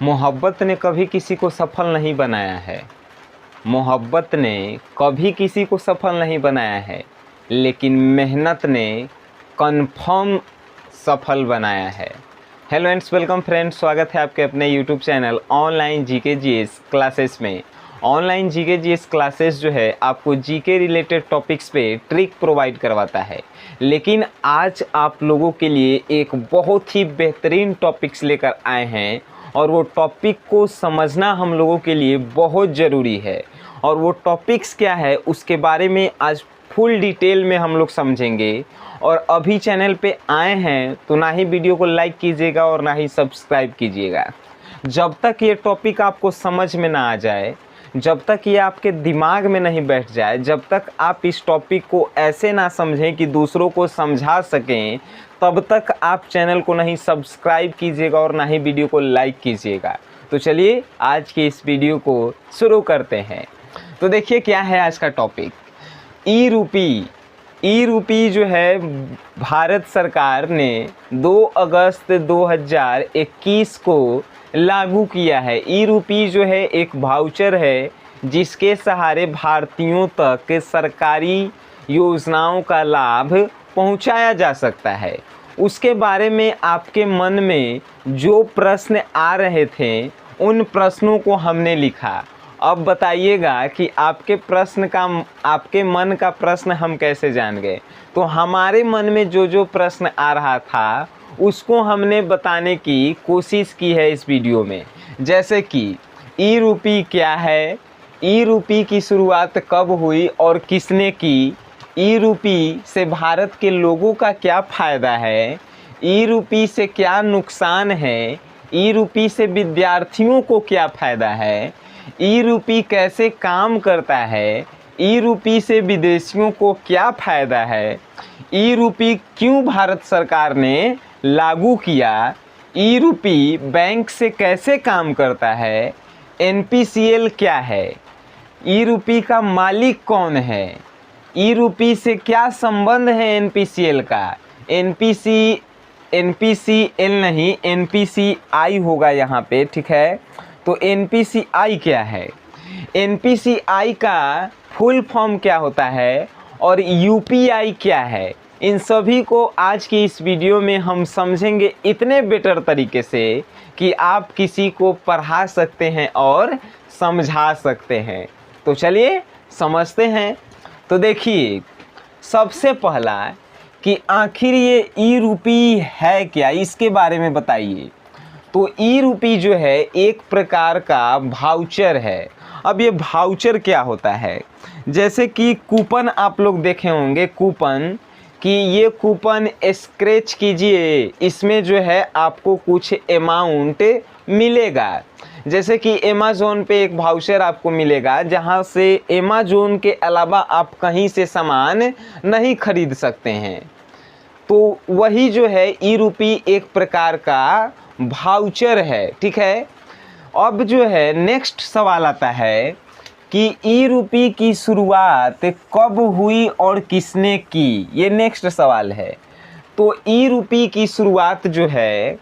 मोहब्बत ने कभी किसी को सफल नहीं बनाया है। मोहब्बत ने कभी किसी को सफल नहीं बनाया है, लेकिन मेहनत ने कन्फर्म सफल बनाया है। हेलो एंड्स वेलकम फ्रेंड्स, स्वागत है आपके अपने YouTube channel online GK GS classes में। ऑनलाइन जीके जीएस क्लासेस जो है आपको जीके रिलेटेड टॉपिक्स पे ट्रिक प्रोवाइड करवाता है, लेकिन आज आप लोगों के लिए एक बहुत ही बेहतरीन टॉपिक्स लेकर आए हैं और वो टॉपिक को समझना हम लोगों के लिए बहुत ज़रूरी है। और वो टॉपिक्स क्या है उसके बारे में आज फुल डिटेल में हम लोग समझेंगे। और अभी चैनल पे आए हैं तो ना ही वीडियो को लाइक कीजिएगा और ना ही सब्सक्राइब कीजिएगा। जब तक ये टॉपिक आपको समझ में ना आ जाए, जब तक ये आपके दिमाग में नहीं बैठ जाए, जब तक आप इस टॉपिक को ऐसे ना समझें कि दूसरों को समझा सकें, तब तक आप चैनल को नहीं सब्सक्राइब कीजिएगा और ना ही वीडियो को लाइक कीजिएगा। तो चलिए आज के इस वीडियो को शुरू करते हैं। तो देखिए क्या है आज का टॉपिक, ई रूपी। ई रूपी जो है भारत सरकार ने 2 अगस्त 2021 को लागू किया है। ई रूपी जो है एक वाउचर है जिसके सहारे भारतीयों तक सरकारी योजनाओं का लाभ पहुंचाया जा सकता है। उसके बारे में आपके मन में जो प्रश्न आ रहे थे उन प्रश्नों को हमने लिखा। अब बताइएगा कि आपके मन का प्रश्न हम कैसे जान गए। तो हमारे मन में जो जो प्रश्न आ रहा था उसको हमने बताने की कोशिश की है इस वीडियो में। जैसे कि ई रूपी क्या है, ई रूपी की शुरुआत कब हुई और किसने की, ई रूपी से भारत के लोगों का क्या फ़ायदा है, ई रूपी से क्या नुकसान है, ई रूपी से विद्यार्थियों को क्या फ़ायदा है, ई रूपी कैसे काम करता है, ई रूपी से विदेशियों को क्या फ़ायदा है, ई रूपी क्यों भारत सरकार ने लागू किया, ई रूपी बैंक से कैसे काम करता है, एनपीसीएल क्या है, ई रूपी का मालिक कौन है, ई रूपी से क्या संबंध है एनपीसीएल का, एनपीसीएल नहीं एनपीसीआई होगा यहाँ पे, ठीक है। तो एनपीसीआई क्या है, एनपीसीआई का फुल फॉर्म क्या होता है और यूपीआई क्या है, इन सभी को आज की इस वीडियो में हम समझेंगे इतने बेटर तरीके से कि आप किसी को पढ़ा सकते हैं और समझा सकते हैं। तो चलिए समझते हैं। तो देखिए सबसे पहला कि आखिर ये ई रूपी है क्या, इसके बारे में बताइए। तो ई रूपी जो है एक प्रकार का वाउचर है। अब ये वाउचर क्या होता है, जैसे कि कूपन आप लोग देखे होंगे, कूपन कि ये कूपन स्क्रैच कीजिए, इसमें जो है आपको कुछ अमाउंट मिलेगा। जैसे कि अमेज़न पे एक वाउचर आपको मिलेगा जहाँ से अमेज़न के अलावा आप कहीं से सामान नहीं खरीद सकते हैं। तो वही जो है ई रूपी एक प्रकार का वाउचर है, ठीक है। अब जो है नेक्स्ट सवाल आता है कि ई रूपी की शुरुआत कब हुई और किसने की, ये नेक्स्ट सवाल है। तो ई रूपी की शुरुआत जो है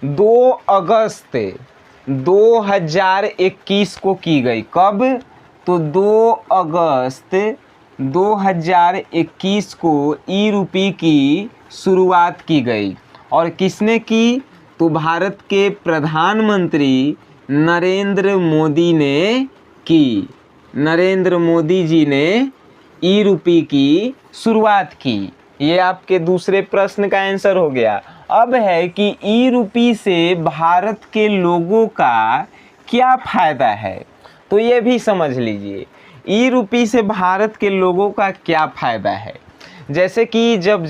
2 अगस्त 2021 को की गई। कब? तो 2 अगस्त 2021 को ई रूपी की शुरुआत की गई। और किसने की? तो भारत के प्रधानमंत्री नरेंद्र मोदी ने की। नरेंद्र मोदी जी ने ई रूपी की शुरुआत की। ये आपके दूसरे प्रश्न का आंसर हो गया। अब है कि ई रूपी से भारत के लोगों का क्या फ़ायदा है, तो ये भी समझ लीजिए ई रूपी से भारत के लोगों का क्या फ़ायदा है। जैसे कि जब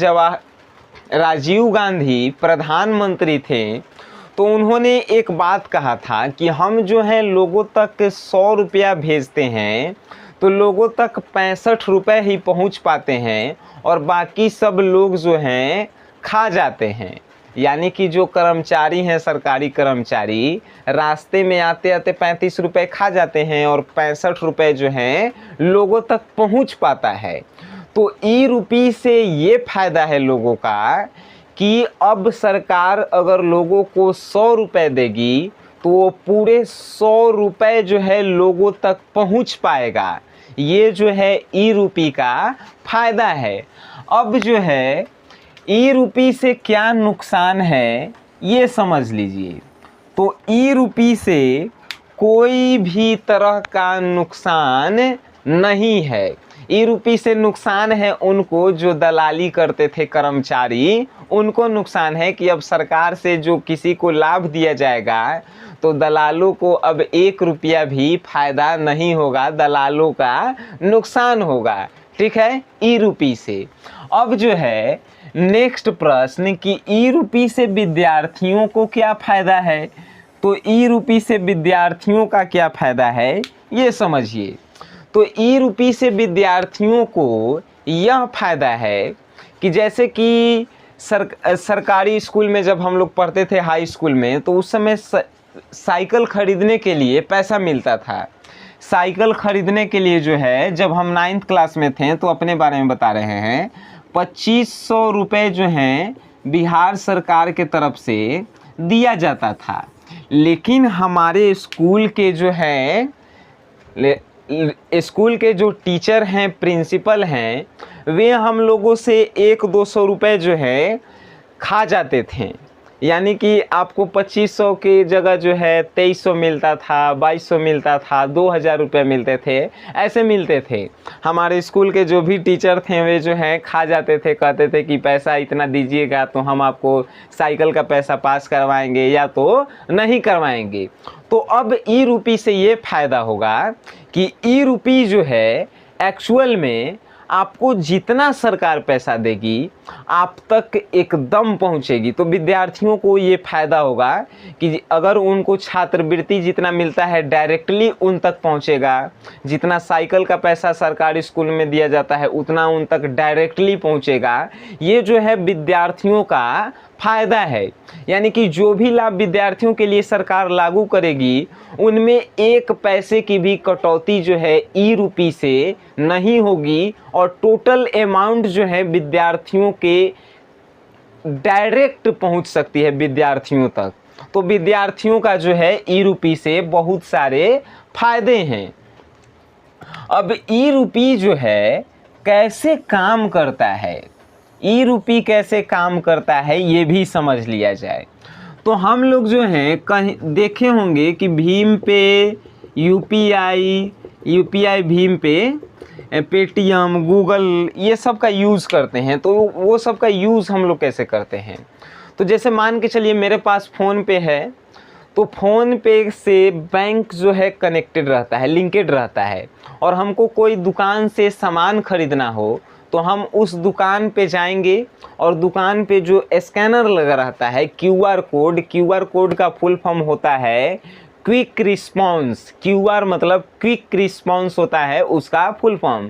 राजीव गांधी प्रधानमंत्री थे तो उन्होंने एक बात कहा था कि हम जो है लोगों तक 100 रुपया भेजते हैं तो लोगों तक 65 रुपये ही पहुंच पाते हैं और बाकी सब लोग जो हैं खा जाते हैं। यानी कि जो कर्मचारी हैं, सरकारी कर्मचारी, रास्ते में आते आते 35 रुपये खा जाते हैं और 65 रुपये जो हैं लोगों तक पहुंच पाता है। तो ई रूपी से ये फ़ायदा है लोगों का कि अब सरकार अगर लोगों को 100 रुपये देगी तो वो पूरे 100 रुपये जो है लोगों तक पहुंच पाएगा। ये जो है ई रूपी का फायदा है। अब जो है ई रूपी से क्या नुकसान है ये समझ लीजिए। तो ई रूपी से कोई भी तरह का नुकसान नहीं है। ई रूपी से नुकसान है उनको जो दलाली करते थे कर्मचारी, उनको नुकसान है कि अब सरकार से जो किसी को लाभ दिया जाएगा तो दलालों को अब 1 रुपया भी फायदा नहीं होगा, दलालों का नुकसान होगा। ठीक है, ई रूपी से। अब जो है नेक्स्ट प्रश्न कि ई रूपी से विद्यार्थियों को क्या फायदा है। तो ई रूपी से विद्यार्थियों का क्या फायदा है ये समझिए। तो ई रूपी से विद्यार्थियों को यह फायदा है कि जैसे कि सरकारी स्कूल में जब हम लोग पढ़ते थे हाई स्कूल में, तो उस समय साइकिल खरीदने के लिए पैसा मिलता था। साइकिल खरीदने के लिए जो है जब हम 9th क्लास में थे तो अपने बारे में बता रहे हैं, 2500 रुपये जो हैं बिहार सरकार के तरफ से दिया जाता था। लेकिन हमारे स्कूल के जो है स्कूल के जो टीचर हैं, प्रिंसिपल हैं, वे हम लोगों से 100-200 रुपये जो है खा जाते थे। यानी कि आपको 2500 की जगह जो है 2300 मिलता था, 2200 मिलता था, 2000 रुपये मिलते थे, ऐसे मिलते थे। हमारे स्कूल के जो भी टीचर थे वे जो है खा जाते थे, कहते थे कि पैसा इतना दीजिएगा तो हम आपको साइकिल का पैसा पास करवाएंगे या तो नहीं करवाएंगे। तो अब ई रूपी से ये फ़ायदा होगा कि ई रूपी जो है एक्चुअल में आपको जितना सरकार पैसा देगी आप तक एकदम पहुंचेगी। तो विद्यार्थियों को ये फ़ायदा होगा कि अगर उनको छात्रवृत्ति जितना मिलता है डायरेक्टली उन तक पहुंचेगा, जितना साइकिल का पैसा सरकारी स्कूल में दिया जाता है उतना उन तक डायरेक्टली पहुंचेगा। ये जो है विद्यार्थियों का फ़ायदा है। यानी कि जो भी लाभ विद्यार्थियों के लिए सरकार लागू करेगी उनमें 1 पैसे की भी कटौती जो है ई रूपी से नहीं होगी और टोटल अमाउंट जो है विद्यार्थियों के डायरेक्ट पहुंच सकती है विद्यार्थियों तक। तो विद्यार्थियों का जो है ई रूपी से बहुत सारे फायदे हैं। अब ई रूपी जो है कैसे काम करता है, ई रूपी कैसे काम करता है ये भी समझ लिया जाए। तो हम लोग जो हैं कहीं देखे होंगे कि भीम पे, यूपीआई भीम पे, पेटीएम, गूगल ये सब का यूज़ करते हैं। तो वो सब का यूज़ हम लोग कैसे करते हैं। तो जैसे मान के चलिए मेरे पास फ़ोन पे है, तो फ़ोन पे से बैंक जो है कनेक्टेड रहता है, लिंकेड रहता है। और हमको कोई दुकान से सामान खरीदना हो तो हम उस दुकान पे जाएंगे और दुकान पे जो स्कैनर लगा रहता है क्यूआर कोड का फुल फॉर्म होता है क्विक रिस्पॉन्स। क्यूआर मतलब क्विक रिस्पॉन्स होता है उसका फुल फॉर्म।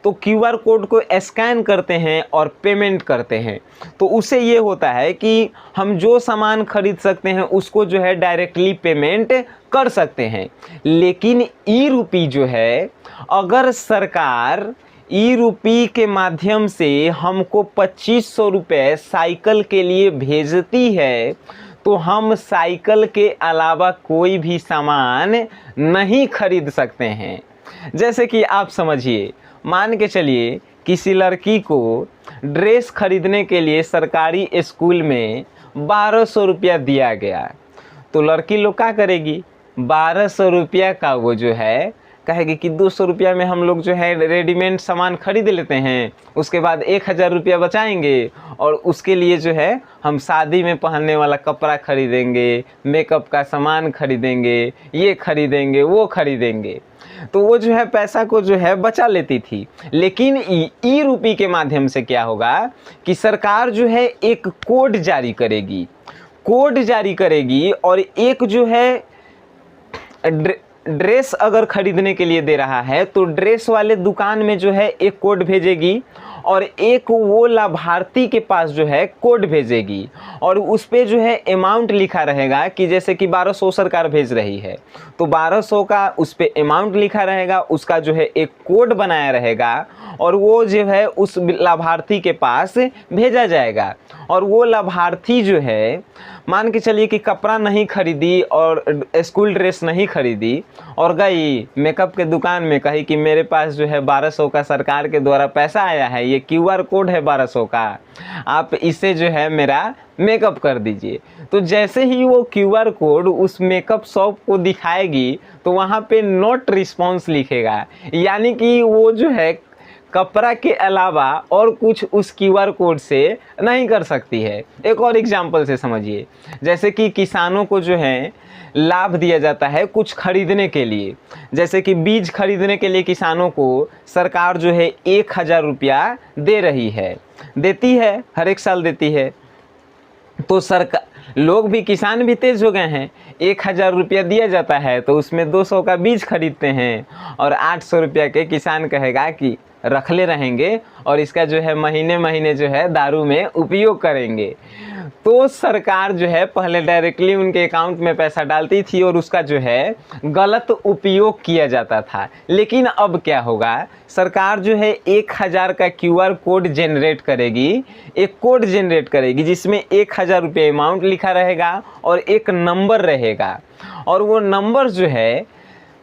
तो क्यूआर कोड को स्कैन करते हैं और पेमेंट करते हैं। तो उससे ये होता है कि हम जो सामान खरीद सकते हैं उसको जो है डायरेक्टली पेमेंट कर सकते हैं। लेकिन ई रूपी जो है, अगर सरकार ई रूपी के माध्यम से हमको 2500 रुपये साइकिल के लिए भेजती है तो हम साइकिल के अलावा कोई भी सामान नहीं खरीद सकते हैं। जैसे कि आप समझिए, मान के चलिए किसी लड़की को ड्रेस खरीदने के लिए सरकारी स्कूल में 1200 रुपया दिया गया, तो लड़की लोग क्या करेगी, 1200 रुपया का वो जो है कहेगी कि 200 रुपया में हम लोग जो है रेडीमेड सामान खरीद लेते हैं, उसके बाद 1000 रुपया बचाएंगे और उसके लिए जो है हम शादी में पहनने वाला कपड़ा खरीदेंगे, मेकअप का सामान खरीदेंगे, ये खरीदेंगे, वो खरीदेंगे। तो वो जो है पैसा को जो है बचा लेती थी। लेकिन ई रूपी के माध्यम से क्या होगा कि सरकार जो है एक कोड जारी करेगी और एक जो है ड्रेस अगर खरीदने के लिए दे रहा है तो ड्रेस वाले दुकान में जो है एक कोड भेजेगी और एक वो लाभार्थी के पास जो है कोड भेजेगी और उस पे जो है अमाउंट लिखा रहेगा कि जैसे कि 1200 सरकार भेज रही है तो 1200 का उस पे अमाउंट लिखा रहेगा, उसका जो है एक कोड बनाया रहेगा और वो जो है उस लाभार्थी के पास भेजा जाएगा। और वो लाभार्थी जो है मान के चलिए कि कपड़ा नहीं खरीदी और स्कूल ड्रेस नहीं खरीदी और गई मेकअप के दुकान में कही कि मेरे पास जो है 1200 का सरकार के द्वारा पैसा आया है, ये QR कोड है 1200 का, आप इसे जो है मेरा मेकअप कर दीजिए। तो जैसे ही वो QR कोड उस मेकअप शॉप को दिखाएगी तो वहाँ पे नॉट रिस्पॉन्स लिखेगा, यानी कि वो जो है कपड़ा के अलावा और कुछ उस QR कोड से नहीं कर सकती है। एक और एग्जांपल से समझिए, जैसे कि किसानों को जो है लाभ दिया जाता है कुछ खरीदने के लिए, जैसे कि बीज खरीदने के लिए किसानों को सरकार जो है 1000 रुपया दे रही है, देती है, हर एक साल देती है। तो सरकार लोग भी किसान भी तेज हो गए हैं, 1000 रुपया दिया जाता है तो उसमें 200 का बीज खरीदते हैं और 800 रुपया के किसान कहेगा कि रखले रहेंगे और इसका जो है महीने महीने जो है दारू में उपयोग करेंगे। तो सरकार जो है पहले डायरेक्टली उनके अकाउंट में पैसा डालती थी और उसका जो है गलत उपयोग किया जाता था। लेकिन अब क्या होगा, सरकार जो है 1000 का QR कोड जनरेट करेगी, एक कोड जनरेट करेगी जिसमें 1000 रुपये अमाउंट लिखा रहेगा और एक नंबर रहेगा और वो नंबर जो है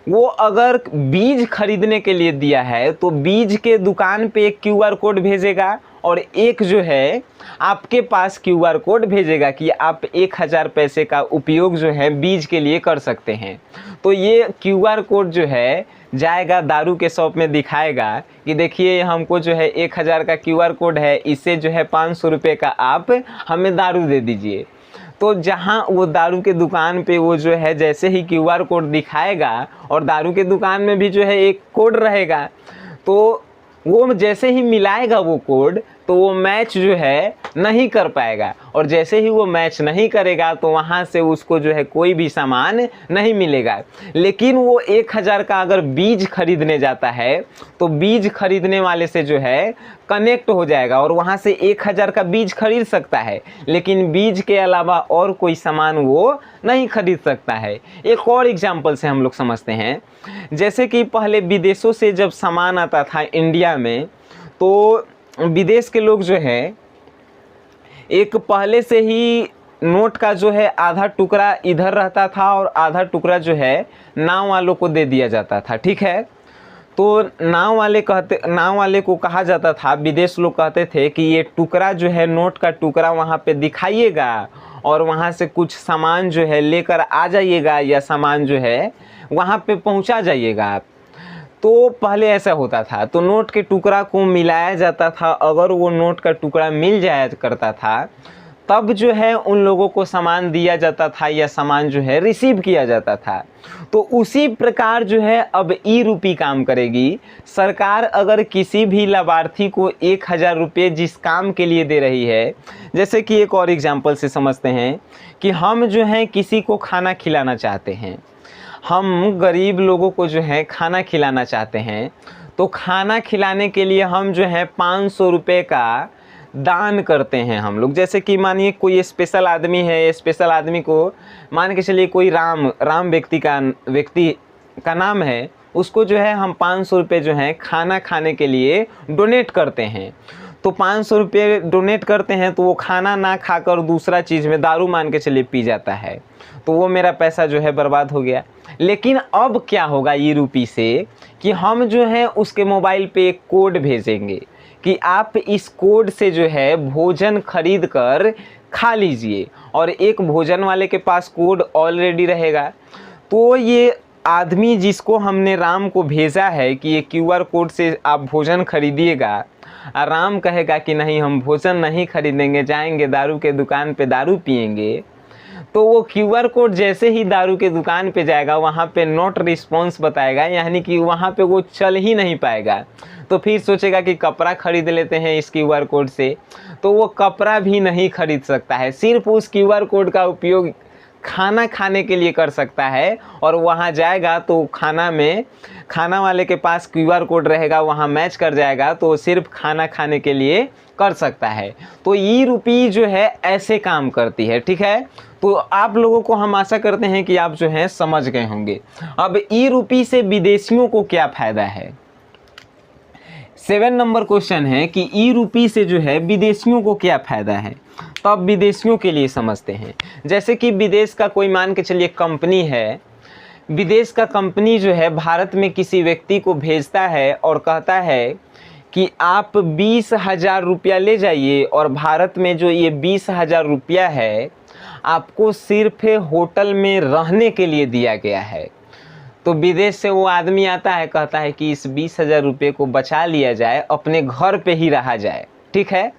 वो अगर बीज खरीदने के लिए दिया है तो बीज के दुकान पे एक QR कोड भेजेगा और एक जो है आपके पास QR कोड भेजेगा कि आप 1000 पैसे का उपयोग जो है बीज के लिए कर सकते हैं। तो ये QR कोड जो है जाएगा दारू के शॉप में दिखाएगा कि देखिए हमको जो है 1000 का QR कोड है, इससे जो है 500 रुपये का आप हमें दारू दे दीजिए। तो जहाँ वो दारू के दुकान पे वो जो है जैसे ही QR कोड दिखाएगा और दारू के दुकान में भी जो है एक कोड रहेगा, तो वो जैसे ही मिलाएगा वो कोड तो वो मैच जो है नहीं कर पाएगा और जैसे ही वो मैच नहीं करेगा तो वहाँ से उसको जो है कोई भी सामान नहीं मिलेगा। लेकिन वो 1000 का अगर बीज खरीदने जाता है तो बीज खरीदने वाले से जो है कनेक्ट हो जाएगा और वहाँ से 1000 का बीज खरीद सकता है, लेकिन बीज के अलावा और कोई सामान वो नहीं खरीद सकता है। एक और एग्जाम्पल से हम लोग समझते हैं, जैसे कि पहले विदेशों से जब सामान आता था इंडिया में तो विदेश के लोग जो है एक पहले से ही नोट का जो है आधा टुकड़ा इधर रहता था और आधा टुकड़ा जो है नाव वालों को दे दिया जाता था, ठीक है। तो नाव वाले को कहा जाता था, विदेश लोग कहते थे कि ये टुकड़ा जो है नोट का टुकड़ा वहाँ पे दिखाइएगा और वहाँ से कुछ सामान जो है लेकर आ जाइएगा या सामान जो है वहाँ पे पहुँचा जाइएगा आप। तो पहले ऐसा होता था, तो नोट के टुकड़ा को मिलाया जाता था, अगर वो नोट का टुकड़ा मिल जाया करता था तब जो है उन लोगों को सामान दिया जाता था या सामान जो है रिसीव किया जाता था। तो उसी प्रकार जो है अब ई-रूपी काम करेगी। सरकार अगर किसी भी लाभार्थी को 1000 रुपये जिस काम के लिए दे रही है, जैसे कि एक और एग्जांपल से समझते हैं कि हम जो है किसी को खाना खिलाना चाहते हैं, हम गरीब लोगों को जो है खाना खिलाना चाहते हैं, तो खाना खिलाने के लिए हम जो है 500 रुपये का दान करते हैं हम लोग। जैसे कि मानिए कोई स्पेशल आदमी है, स्पेशल आदमी को मान के चलिए कोई राम व्यक्ति का नाम है, उसको जो है हम 500 रुपये जो है खाना खाने के लिए डोनेट करते हैं। तो 500 रुपये डोनेट करते हैं तो वो खाना ना खाकर दूसरा चीज़ में दारू मान के चलिए पी जाता है, तो वो मेरा पैसा जो है बर्बाद हो गया। लेकिन अब क्या होगा ई-रूपी से कि हम जो है उसके मोबाइल पे एक कोड भेजेंगे कि आप इस कोड से जो है भोजन खरीद कर खा लीजिए और एक भोजन वाले के पास कोड ऑलरेडी रहेगा। तो ये आदमी जिसको हमने राम को भेजा है कि ये QR कोड से आप भोजन खरीदिएगा, राम कहेगा कि नहीं हम भोजन नहीं खरीदेंगे, जाएंगे दारू के दुकान पे दारू पिएंगे। तो वो QR कोड जैसे ही दारू के दुकान पे जाएगा वहाँ पे नॉट रिस्पॉन्स बताएगा, यानी कि वहाँ पे वो चल ही नहीं पाएगा। तो फिर सोचेगा कि कपड़ा खरीद लेते हैं इस QR कोड से, तो वो कपड़ा भी नहीं खरीद सकता है। सिर्फ उस QR कोड का उपयोग खाना खाने के लिए कर सकता है, और वहाँ जाएगा तो खाना वाले के पास QR कोड रहेगा, वहाँ मैच कर जाएगा तो सिर्फ खाना खाने के लिए कर सकता है। तो ई रुपी जो है ऐसे काम करती है, ठीक है। तो आप लोगों को हम आशा करते हैं कि आप जो हैं समझ गए होंगे। अब ई रुपी से विदेशियों को क्या फ़ायदा है। 7 नंबर क्वेश्चन है कि ई रुपी से जो है विदेशियों को क्या फ़ायदा है। तो अब विदेशियों के लिए समझते हैं। जैसे कि विदेश का कोई मान के चलिए कंपनी है, विदेश का कंपनी जो है भारत में किसी व्यक्ति को भेजता है और कहता है कि आप 20,000 रुपया ले जाइए, और भारत में जो ये 20,000 रुपया है आपको सिर्फ होटल में रहने के लिए दिया गया है। तो विदेश से वो आदमी आता है, कहता है कि इस 20,000 रुपये को बचा लिया जाए, अपने घर पे ही रहा जाए, ठीक है।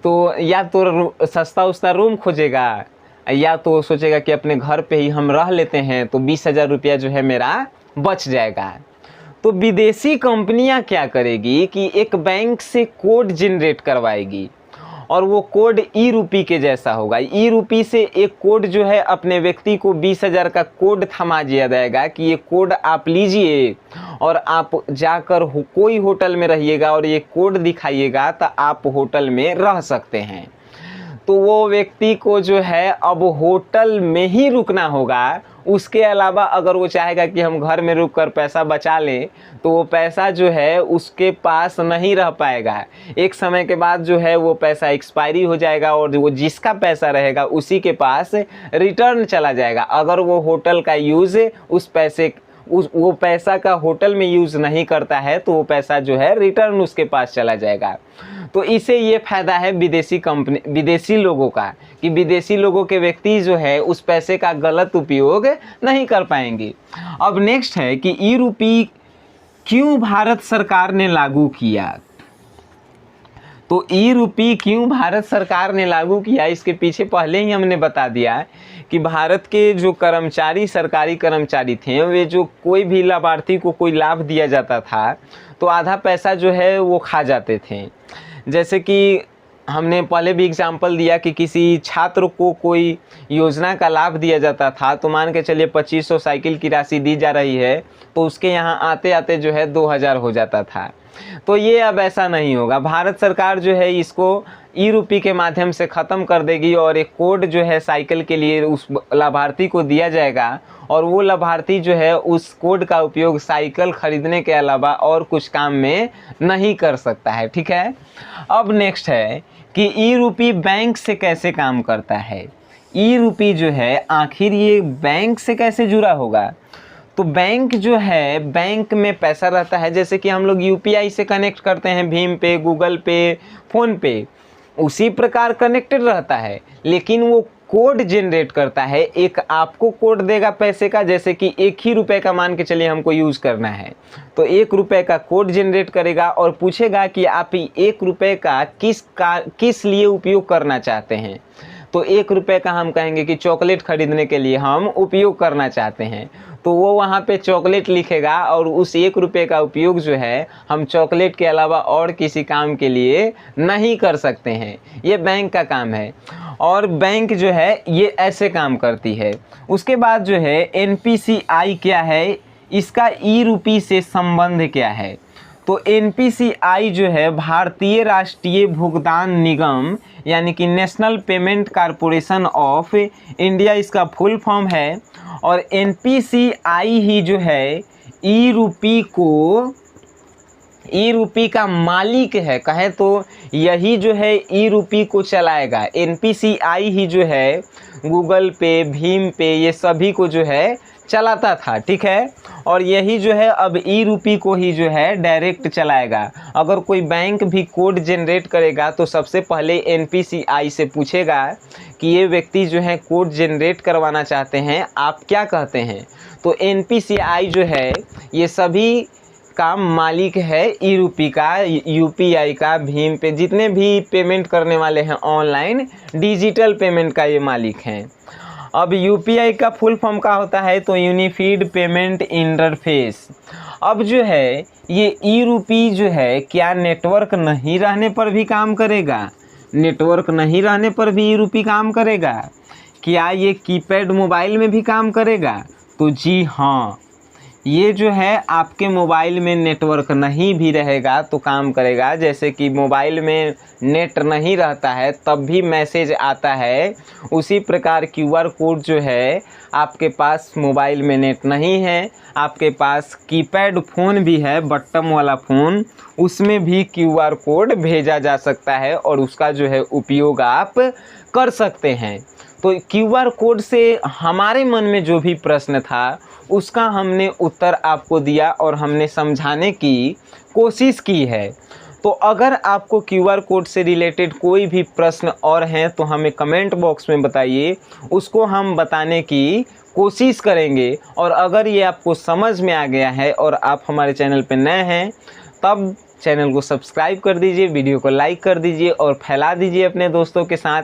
तो या तो सस्ता उस्ता रूम खोजेगा, या तो सोचेगा कि अपने घर पे ही हम रह लेते हैं, तो 20,000 रुपया जो है मेरा बच जाएगा। तो विदेशी कंपनियां क्या करेगी कि एक बैंक से कोड जनरेट करवाएगी, और वो कोड ई रुपी के जैसा होगा। ई रुपी से एक कोड जो है अपने व्यक्ति को 20,000 का कोड थमा दिया जाएगा कि ये कोड आप लीजिए और आप जाकर कोई होटल में रहिएगा, और ये कोड दिखाइएगा तो आप होटल में रह सकते हैं। तो वो व्यक्ति को जो है अब होटल में ही रुकना होगा। उसके अलावा अगर वो चाहेगा कि हम घर में रुक कर पैसा बचा लें, तो वो पैसा जो है उसके पास नहीं रह पाएगा। एक समय के बाद जो है वो पैसा एक्सपायरी हो जाएगा, और वो जिसका पैसा रहेगा उसी के पास रिटर्न चला जाएगा। अगर वो होटल का यूज़ वो पैसा का होटल में यूज़ नहीं करता है, तो वो पैसा जो है रिटर्न उसके पास चला जाएगा। तो इसे ये फ़ायदा है विदेशी लोगों का, कि विदेशी लोगों के व्यक्ति जो है उस पैसे का गलत उपयोग नहीं कर पाएंगे। अब नेक्स्ट है कि ई रुपी क्यों भारत सरकार ने लागू किया। तो ई रुपी क्यों भारत सरकार ने लागू किया, इसके पीछे पहले ही हमने बता दिया कि भारत के जो सरकारी कर्मचारी थे, वे जो कोई भी लाभार्थी को कोई लाभ दिया जाता था तो आधा पैसा जो है वो खा जाते थे। जैसे कि हमने पहले भी एग्जाम्पल दिया कि किसी छात्र को कोई योजना का लाभ दिया जाता था, तो मान के चलिए 2500 साइकिल की राशि दी जा रही है, तो उसके यहाँ आते आते जो है 2,000 हो जाता था। तो ये अब ऐसा नहीं होगा। भारत सरकार जो है इसको ई रुपी के माध्यम से ख़त्म कर देगी, और एक कोड जो है साइकिल के लिए उस लाभार्थी को दिया जाएगा, और वो लाभार्थी जो है उस कोड का उपयोग साइकिल खरीदने के अलावा और कुछ काम में नहीं कर सकता है, ठीक है। अब नेक्स्ट है कि ई रुपी बैंक से कैसे काम करता है। ई रुपी जो है आखिर ये बैंक से कैसे जुड़ा होगा। तो बैंक जो है, बैंक में पैसा रहता है, जैसे कि हम लोग UPI से कनेक्ट करते हैं, भीम पे, गूगल पे, फ़ोन पे, उसी प्रकार कनेक्टेड रहता है। लेकिन वो कोड जनरेट करता है, एक आपको कोड देगा पैसे का, जैसे कि 1 ही रुपये का मान के चलिए हमको यूज़ करना है, तो 1 रुपये का कोड जनरेट करेगा और पूछेगा कि आप 1 रुपये का किस लिए उपयोग करना चाहते हैं। तो 1 रुपये का हम कहेंगे कि चॉकलेट खरीदने के लिए हम उपयोग करना चाहते हैं, तो वो वहाँ पे चॉकलेट लिखेगा, और उस 1 रुपये का उपयोग जो है हम चॉकलेट के अलावा और किसी काम के लिए नहीं कर सकते हैं। ये बैंक का काम है, और बैंक जो है ये ऐसे काम करती है। उसके बाद जो है NPCI क्या है, इसका ई रुपी से संबंध क्या है। तो NPCI जो है भारतीय राष्ट्रीय भुगतान निगम, यानी कि national payment corporation of India इसका फुल फॉर्म है, और NPCI ही जो है ई रुपी का मालिक है। कहें तो यही जो है ई रुपी को चलाएगा। NPCI ही जो है गूगल पे, भीम पे, ये सभी को जो है चलाता था, ठीक है। और यही जो है अब ई रुपी को ही जो है डायरेक्ट चलाएगा। अगर कोई बैंक भी कोड जनरेट करेगा तो सबसे पहले NPCI से पूछेगा कि ये व्यक्ति जो है कोड जनरेट करवाना चाहते हैं, आप क्या कहते हैं। तो NPCI जो है ये सभी का मालिक है ई रुपी का, UPI का, भीम पे, जितने भी पेमेंट करने वाले हैं ऑनलाइन डिजिटल पेमेंट का ये मालिक हैं। अब UPI का फुल फॉर्म क्या होता है, तो यूनिफाइड पेमेंट इंटरफेस। अब जो है ये ई रुपी जो है क्या नेटवर्क नहीं रहने पर भी काम करेगा। नेटवर्क नहीं रहने पर भी ई रुपी काम करेगा। क्या ये कीपैड मोबाइल में भी काम करेगा? तो जी हाँ, ये जो है आपके मोबाइल में नेटवर्क नहीं भी रहेगा तो काम करेगा। जैसे कि मोबाइल में नेट नहीं रहता है तब भी मैसेज आता है, उसी प्रकार क्यूआर कोड जो है आपके पास मोबाइल में नेट नहीं है, आपके पास कीपैड फ़ोन भी है, बटन वाला फ़ोन, उसमें भी क्यूआर कोड भेजा जा सकता है और उसका जो है उपयोग आप कर सकते हैं। तो क्यूआर कोड से हमारे मन में जो भी प्रश्न था उसका हमने उत्तर आपको दिया और हमने समझाने की कोशिश की है। तो अगर आपको क्यूआर कोड से रिलेटेड कोई भी प्रश्न और हैं तो हमें कमेंट बॉक्स में बताइए, उसको हम बताने की कोशिश करेंगे। और अगर ये आपको समझ में आ गया है और आप हमारे चैनल पर नए हैं तब चैनल को सब्सक्राइब कर दीजिए, वीडियो को लाइक कर दीजिए और फैला दीजिए अपने दोस्तों के साथ।